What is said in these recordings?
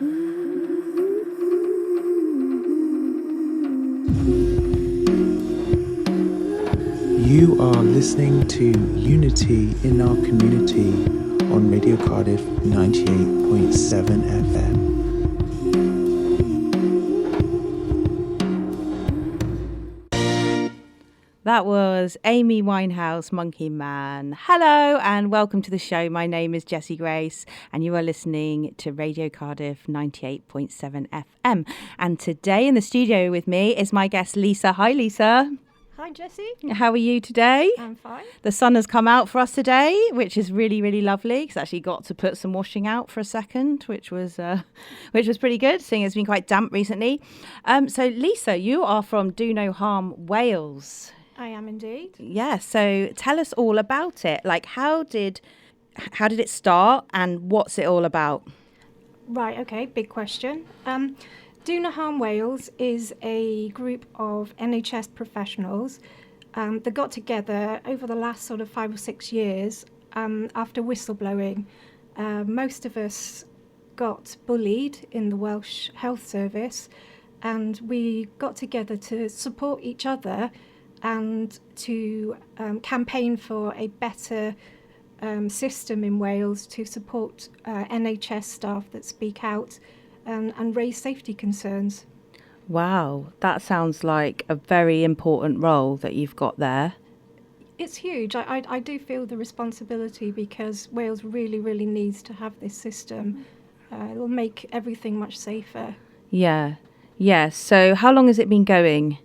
You are listening to Unity in Our Community on Radio Cardiff 98.7 FM. That was Amy Winehouse, Monkey Man. Hello and welcome to the show. My name is Jessie Grace and you are listening to Radio Cardiff 98.7 FM. And today in the studio with me is my guest Lisa. Hi Lisa. Hi Jessie. How are you today? I'm fine. The sun has come out for us today, which is really, really lovely. Because I actually got to put some washing out for a second, which was pretty good, seeing it's been quite damp recently. So Lisa, you are from Do No Harm, Wales. I am indeed. Yeah, so tell us all about it. Like, how did it start and what's it all about? Right, okay, big question. Do No Harm Wales is a group of NHS professionals that got together over the last sort of 5 or 6 years after whistleblowing. Most of us got bullied in the Welsh Health Service, and we got together to support each other and to campaign for a better system in Wales to support NHS staff that speak out and raise safety concerns. Wow, that sounds like a very important role that you've got there. It's huge. I do feel the responsibility because Wales really, really needs to have this system. It will make everything much safer. Yeah. So how long has it been going?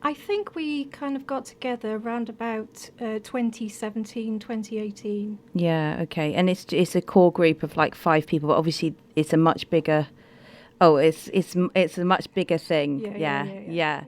I think we kind of got together around about 2017, 2018. Yeah, okay. And it's a core group of like 5 people, but obviously it's a much bigger. Oh, it's a much bigger thing. Yeah.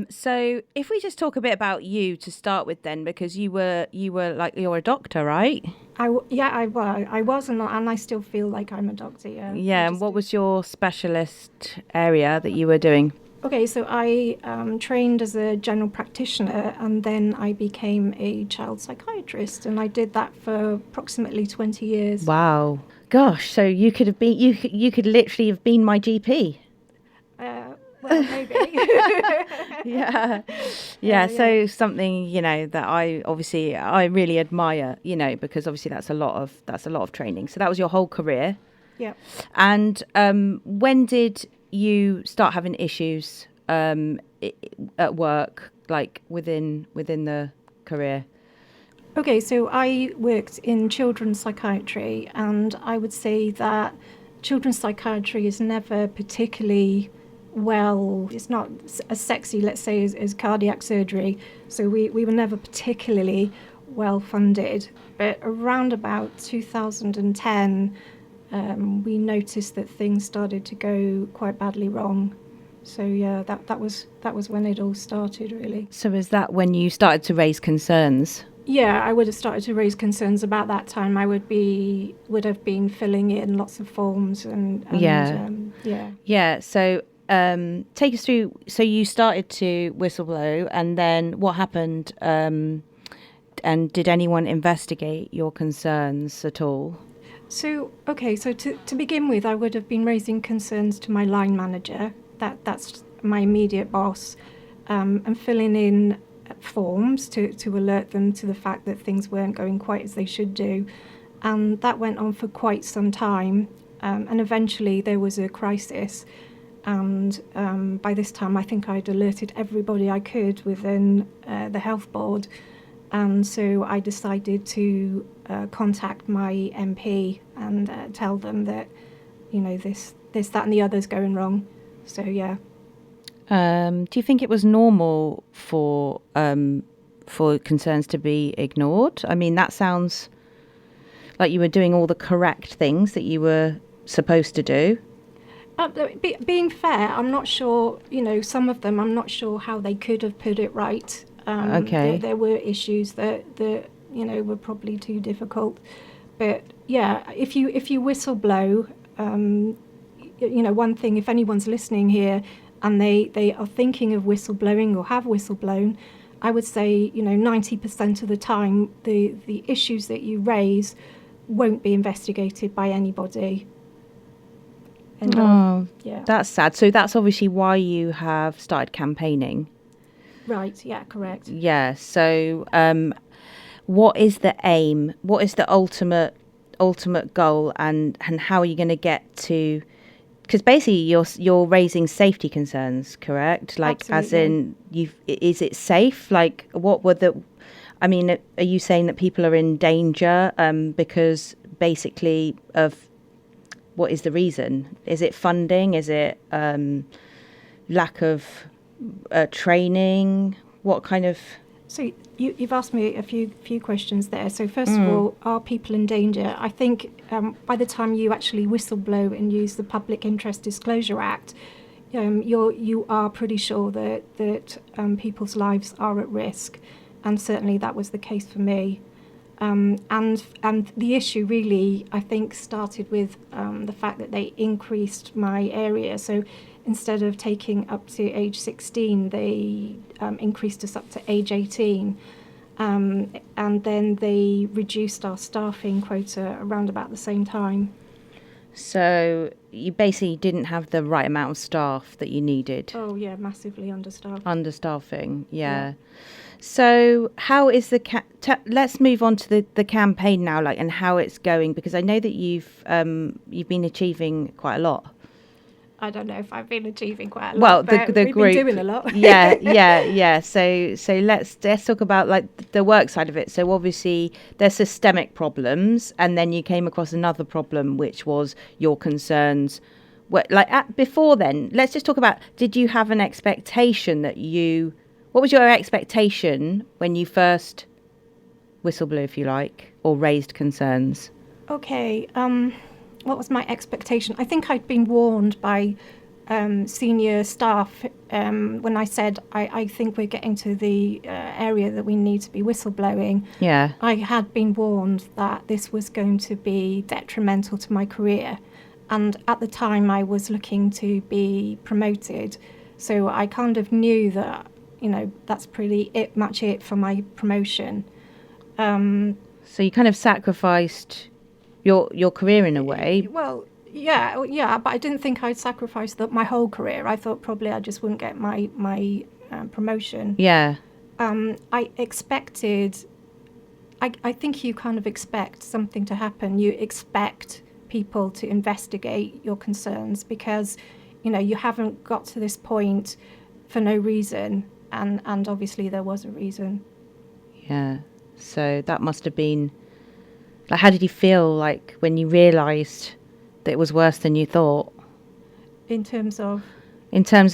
So if we just talk a bit about you to start with, then, because you're a doctor, right? I was, and I still feel like I'm a doctor. Yeah. Yeah. And what was your specialist area that you were doing? Okay, so I trained as a general practitioner, and then I became a child psychiatrist, and I did that for approximately 20 years. Wow, gosh! So you could have been, you could literally have been my GP. Well, maybe. Yeah. So something that I really admire, because obviously that's a lot of training. So that was your whole career. Yeah. And when did you start having issues at work, like within the career? Okay, so I worked in children's psychiatry, and I would say that children's psychiatry is never particularly it's not as sexy, let's say, as cardiac surgery. So we were never particularly well funded. But around about 2010, we noticed that things started to go quite badly wrong. So yeah, that was when it all started, really. So is that when you started to raise concerns? Yeah, I would have started to raise concerns about that time. I would have been filling in lots of forms and yeah. So take us through. So you started to whistleblow, and then what happened? And did anyone investigate your concerns at all? So to begin with, I would have been raising concerns to my line manager, that's my immediate boss, and filling in forms to alert them to the fact that things weren't going quite as they should do. And that went on for quite some time, and eventually there was a crisis. And by this time, I think I'd alerted everybody I could within the health board. And so I decided to contact my MP and tell them that, this, that and the other's going wrong. So, yeah. Do you think it was normal for concerns to be ignored? I mean, that sounds like you were doing all the correct things that you were supposed to do. Being fair, I'm not sure, some of them, I'm not sure how they could have put it right. Okay. There were issues that were probably too difficult, but yeah, if you whistleblow, one thing, if anyone's listening here and they are thinking of whistleblowing or have whistleblown, I would say 90% of the time the issues that you raise won't be investigated by anybody. That's sad. So that's obviously why you have started campaigning. Right, yeah, correct. Yeah, so what is the aim? What is the ultimate goal, and how are you going to get to... Because basically you're raising safety concerns, correct? Like, absolutely. as in, is it safe? Like, what were the... I mean, are you saying that people are in danger because basically of... What is the reason? Is it funding? Is it lack of training? What kind of... So you've asked me a few questions there. So first of all, are people in danger? I think by the time you actually whistleblow and use the Public Interest Disclosure Act, you are pretty sure that people's lives are at risk, and certainly that was the case for me. And the issue really, I think, started with the fact that they increased my area. So instead of taking up to age 16, they increased us up to age 18. And then they reduced our staffing quota around about the same time. So you basically didn't have the right amount of staff that you needed. Oh, yeah, massively understaffed. Understaffing, yeah. So how is let's move on to the campaign now, like, and how it's going, because I know that you've been achieving quite a lot. I don't know if I've been achieving quite a lot. Well, but the we've group, been doing a lot. yeah. So let's talk about like the work side of it. So obviously there's systemic problems, and then you came across another problem, which was your concerns. Before then, let's just talk about, did you have an expectation what was your expectation when you first whistleblew, if you like, or raised concerns? Okay. What was my expectation? I think I'd been warned by senior staff when I said, I think we're getting to the area that we need to be whistleblowing. Yeah. I had been warned that this was going to be detrimental to my career. And at the time, I was looking to be promoted. So I kind of knew that, that's pretty much it for my promotion. So you kind of sacrificed your career in a way. Well, yeah, but I didn't think I'd sacrifice my whole career. I thought probably I just wouldn't get my promotion. Yeah. I expected... I think you kind of expect something to happen. You expect people to investigate your concerns because, you haven't got to this point for no reason. And obviously there was a reason. Yeah. So that must have been... Like, how did you feel like when you realised that it was worse than you thought? In terms of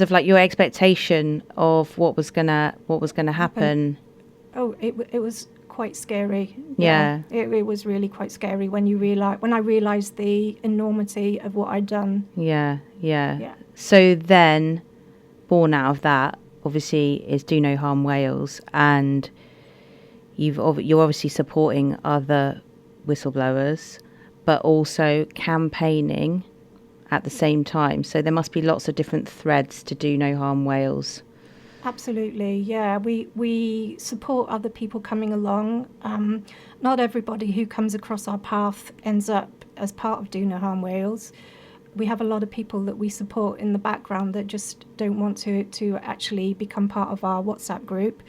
like your expectation of what was gonna happen. Oh, it was quite scary. Yeah. It was really quite scary when I realised the enormity of what I'd done. Yeah. So then, born out of that, obviously, is Do No Harm Wales, and you're obviously supporting other whistleblowers, but also campaigning at the same time. So there must be lots of different threads to Do No Harm Wales. Absolutely, yeah. We support other people coming along. Not everybody who comes across our path ends up as part of Do No Harm Wales. We have a lot of people that we support in the background that just don't want to actually become part of our WhatsApp group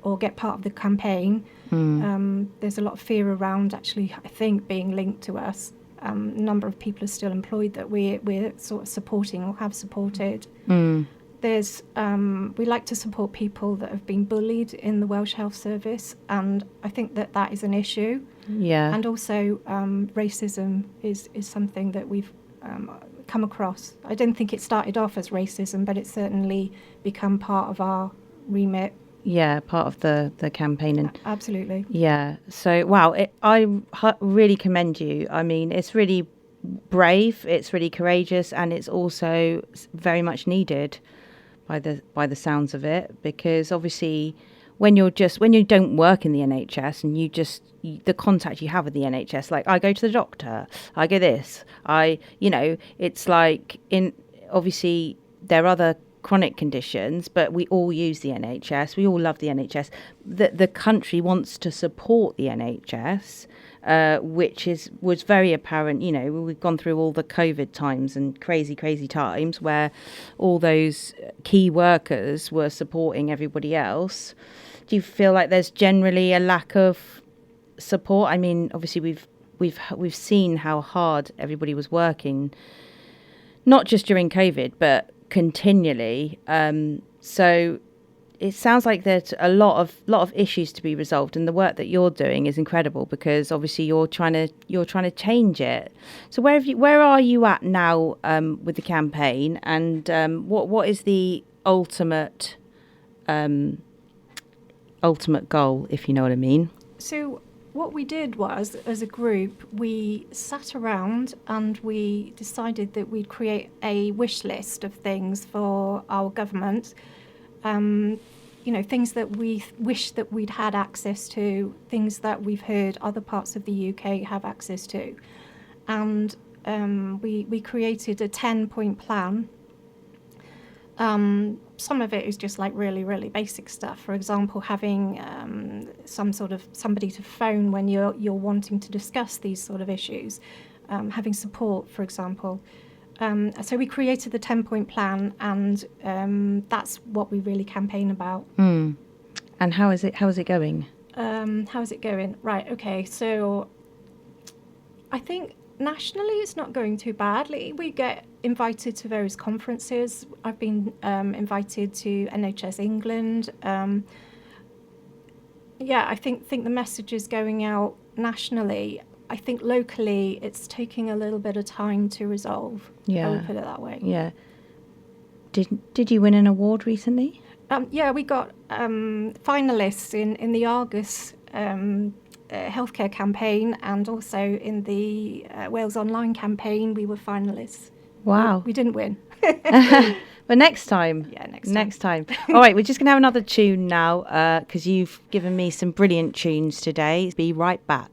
or get part of the campaign. There's a lot of fear around actually, I think, being linked to us. A number of people are still employed that we're sort of supporting or have supported. There's we like to support people that have been bullied in the Welsh Health Service, and I think that is an issue. Yeah. And also racism is something that we've come across. I don't think it started off as racism, but it's certainly become part of our remit. Yeah, part of the campaign. Absolutely. Yeah. So, wow, I really commend you. I mean, it's really brave, it's really courageous, and it's also very much needed by the sounds of it, because obviously when you don't work in the NHS and the contact you have with the NHS, like I go to the doctor, I go this, it's like obviously there are other chronic conditions, but we all use the NHS. We all love the NHS. The country wants to support the NHS, which was very apparent. You know, we've gone through all the COVID times and crazy times where all those key workers were supporting everybody else. Do you feel like there's generally a lack of support? I mean, obviously we've seen how hard everybody was working, not just during COVID, but continually. So it sounds like there's a lot of issues to be resolved, and the work that you're doing is incredible because obviously you're trying to change it. So where are you at now with the campaign, and what is the ultimate goal, if you know what I mean? So what we did was, as a group, we sat around and we decided that we'd create a wish list of things for our government. Things that we wish that we'd had access to, things that we've heard other parts of the UK have access to. And we created a 10-point plan. Some of it is just like really, really basic stuff. For example, having somebody to phone when you're wanting to discuss these sort of issues, having support, for example. So we created the 10-point plan, and that's what we really campaign about. And how is it going? How is it going? Right. Okay. So I think nationally it's not going too badly. We get invited to various conferences. I've been invited to NHS England. I think the message is going out nationally. I think locally it's taking a little bit of time to resolve. Yeah. I would put it that way. Yeah. Did you win an award recently? We got finalists in the Argus healthcare campaign, and also in the Wales Online campaign we were finalists. Wow. We didn't win. But next time. Yeah, next time. All right, we're just going to have another tune now because you've given me some brilliant tunes today. Be right back.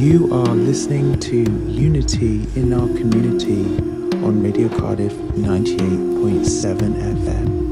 You are listening to Unity in Our Community on Radio Cardiff 98.7 FM.